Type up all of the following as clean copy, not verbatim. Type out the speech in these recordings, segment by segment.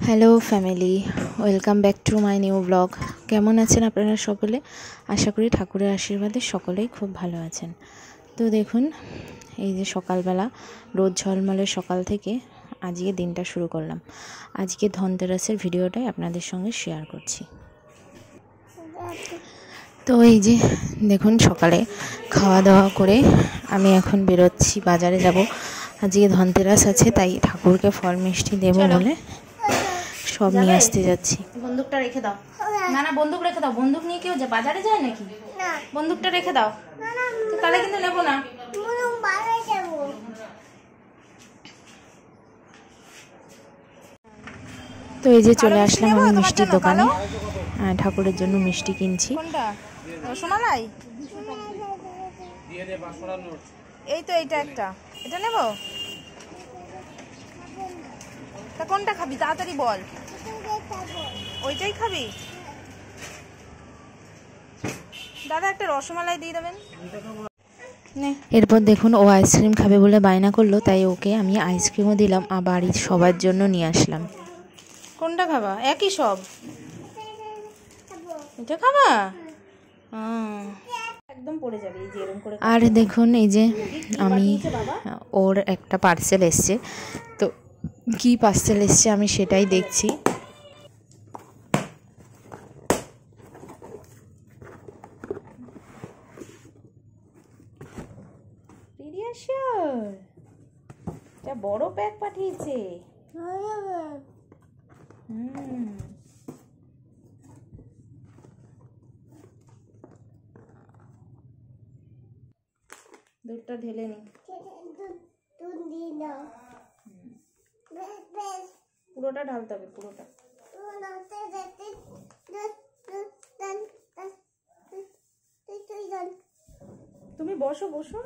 Hello family, welcome back to my new blog. কেমন আছেন আপনারা সকলে? আশা করি ঠাকুরের আশীর্বাদে সকলেই খুব ভালো আছেন। তো দেখুন, এই যে সকালবেলা রোদ ঝলমলে সকাল থেকে আজকে দিনটা শুরু করলাম। আজকে ধনতেরাসের ভিডিওটাই আপনাদের সঙ্গে শেয়ার করছি। তো এই যে দেখুন, সকালে খাওয়া দাওয়া করে আমি এখন বেরোচ্ছি, বাজারে যাব। আজকে ধনতেরাস আছে, তাই ঠাকুরকে ফল মিষ্টি দেবো বলে সব নিয়ে আসতে যাচ্ছি। বন্দুকটা রেখে দাও। না না, বন্দুক রেখে দাও। বন্দুক নিয়ে কেউ বাজারে যায় নাকি? বন্দুকটা রেখে দাও, তাহলে কিন্তু নেবো না। তো এই যে চলে আসলাম আমি মিষ্টির দোকানে, ঠাকুরের জন্য মিষ্টি কিনছি। কোনটা? রসমালাই? এই তো এইটা একটা, এটা নেবো। তা কোনটা খাবি তাড়াতাড়ি বল। ওইটাই খাবি? দাদা একটা রসমালাই দিয়ে দেবেন। এরপর দেখুন, ও আইসক্রিম খাবে বলে বায়না করলো, তাই ওকে আমি আইসক্রিমও দিলাম, আবার সবার জন্য নিয়ে আসলাম। কোনটা খাবা? একই সব। এটা খাবা? একদম পড়ে যাবে এই যে এরকম করে। আর দেখুন, এই যে আমি ওর একটা পার্সেল এসছে, তো কি পার্সেল এসছে আমি সেটাই দেখছি। এটা বড় প্যাক পাঠিয়েছে। দুধটা ঢেলে নি, পুরোটা ঢালতে হবে, পুরোটা। তুমি বসো বসো।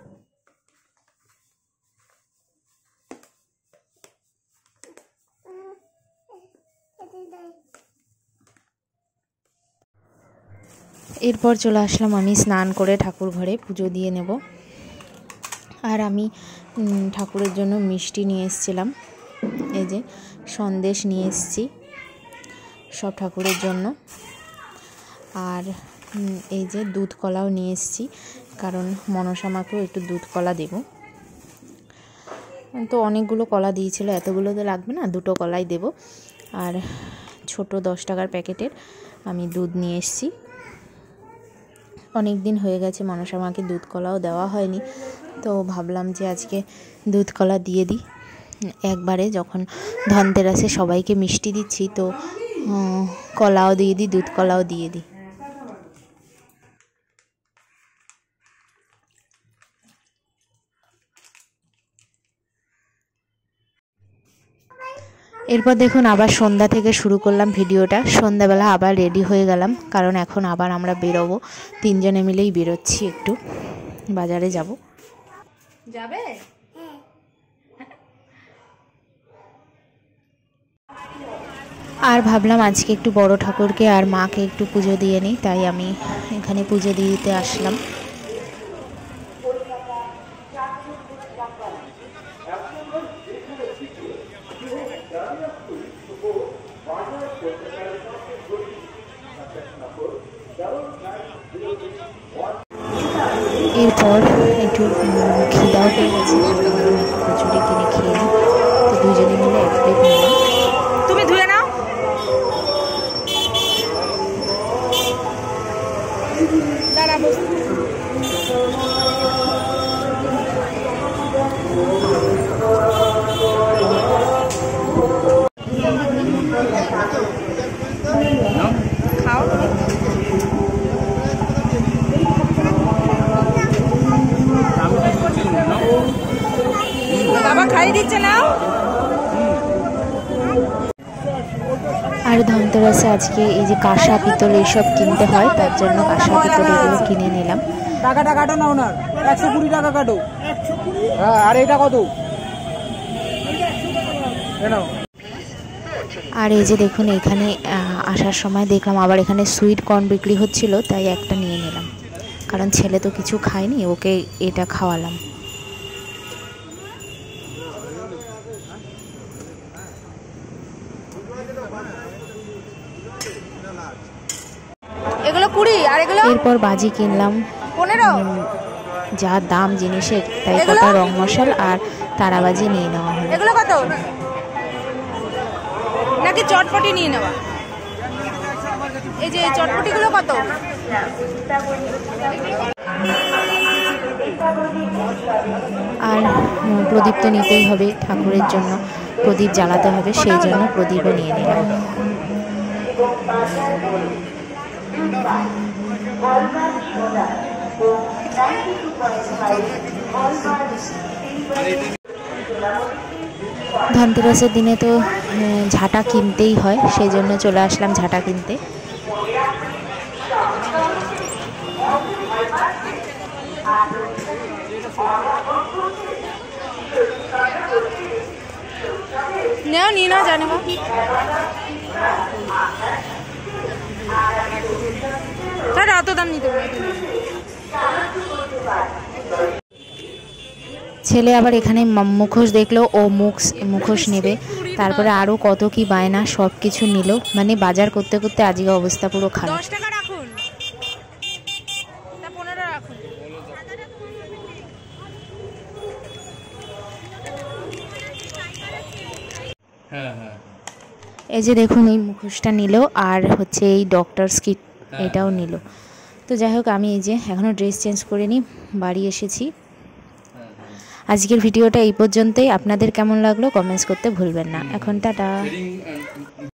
এরপর চলে আসলাম আমি স্নান করে ঠাকুর ঘরে পুজো দিয়ে নেব। আর আমি ঠাকুরের জন্য মিষ্টি নিয়ে এসেছিলাম, এই যে সন্দেশ নিয়ে এসেছি সব ঠাকুরের জন্য। আর এই যে দুধ কলাও নিয়ে এসেছি, কারণ মনসা মাকেও একটু দুধ কলা দেব। তো অনেকগুলো কলা দিয়েছিল, এতগুলো তো লাগবে না, দুটো কলাই দেব। আর ছোট 10 টাকার প্যাকেটের আমি দুধ নিয়ে এসেছি। অনেক দিন হয়ে গেছে মনসা মাকে দুধ কলাও দেওয়া হয়নি, তো ভাবলাম যে আজকে দুধ কলা দিয়ে দিই একবারে। যখন ধনতেরাসে সবাইকে মিষ্টি দিচ্ছি, তো কলাও দিয়ে দিই, দুধ কলাও দিয়ে দিই। এরপর দেখুন, আবার সন্ধ্যা থেকে শুরু করলাম ভিডিওটা। সন্ধ্যাবেলা আবার রেডি হয়ে গেলাম, কারণ এখন আবার আমরা বেরোবো, 3 জনে মিলেই বেরোচ্ছি, একটু বাজারে যাব। যাবে? আর ভাবলাম আজকে একটু বড় ঠাকুরকে আর মাকে একটু পুজো দিয়ে নিই, তাই আমি এখানে পুজো দিতে আসলাম। এরপর একটু খিদাও পেয়ে গেছে, কচুরি কিনে খেয়ে নিই। তো দুজনে মিলে এক প্লেট নিলাম। তুমি ধুয়ে নাও। দাঁড়া বসে। খাও। বাবা খাইয়ে দিচ্ছে, নাও। আর ধনতেরাসে আজকে এই যে কাঁসা পিতল এইসব কিনতে হয়, তার জন্য কাঁসা পিতল এগুলো কিনে নিলাম। টাকাটা কাটো না ওনার, 120 টাকা কাটো। আর এটা কত? আর এই যে দেখুন, এখানে আসার সময় দেখলাম আবার এখানে সুইট কর্ন বিক্রি হচ্ছিল, তাই একটা নিয়ে নিলাম, কারণ ছেলে তো কিছু খায়নি, ওকে এটা খাওয়ালাম। এগুলো 20 আর এগুলো এরপর বাজি কিনলাম 15। যা দাম জিনিসের, তাই কটা রং মশাল আর তারাবাজি নিয়ে নেওয়া হলো। এগুলো কত? নাকি চটপটি নিয়ে নেওয়া? এই যে চটপটিগুলো কত? আর প্রদীপ তো নিতেই হবে, ঠাকুরের জন্য প্রদীপ জ্বালাতে হবে, সেই জন্য প্রদীপও নিয়ে নিলাম। ধনতেরাসের দিনে তো ঝাঁটা কিনতেই হয়, সেই জন্য চলে আসলাম ঝাঁটা কিনতে। নিয়ে নাও জানে মা। তাহলে অত দাম নিতে পারবে। ছেলে আবার এখানে মুখোশ দেখলো, ও মুখোশ নেবে, তারপরে আরও কত কি বায়না, সব কিছু নিল। মানে বাজার করতে করতে আজকে অবস্থা পুরো খারাপ। 10 টাকা রাখুন, 15 রাখুন। এই যে দেখুন, এই মুখোশটা নিল, আর হচ্ছে এই ডক্টরস কিট এটাও নিল। তো যাই হোক, আমি এই যে এখনও ড্রেস চেঞ্জ করে নিই, বাড়ি এসেছি। আজকের ভিডিওটা এই পর্যন্তই। আপনাদের কেমন লাগলো কমেন্টস করতে ভুলবেন না। এখন টাটা।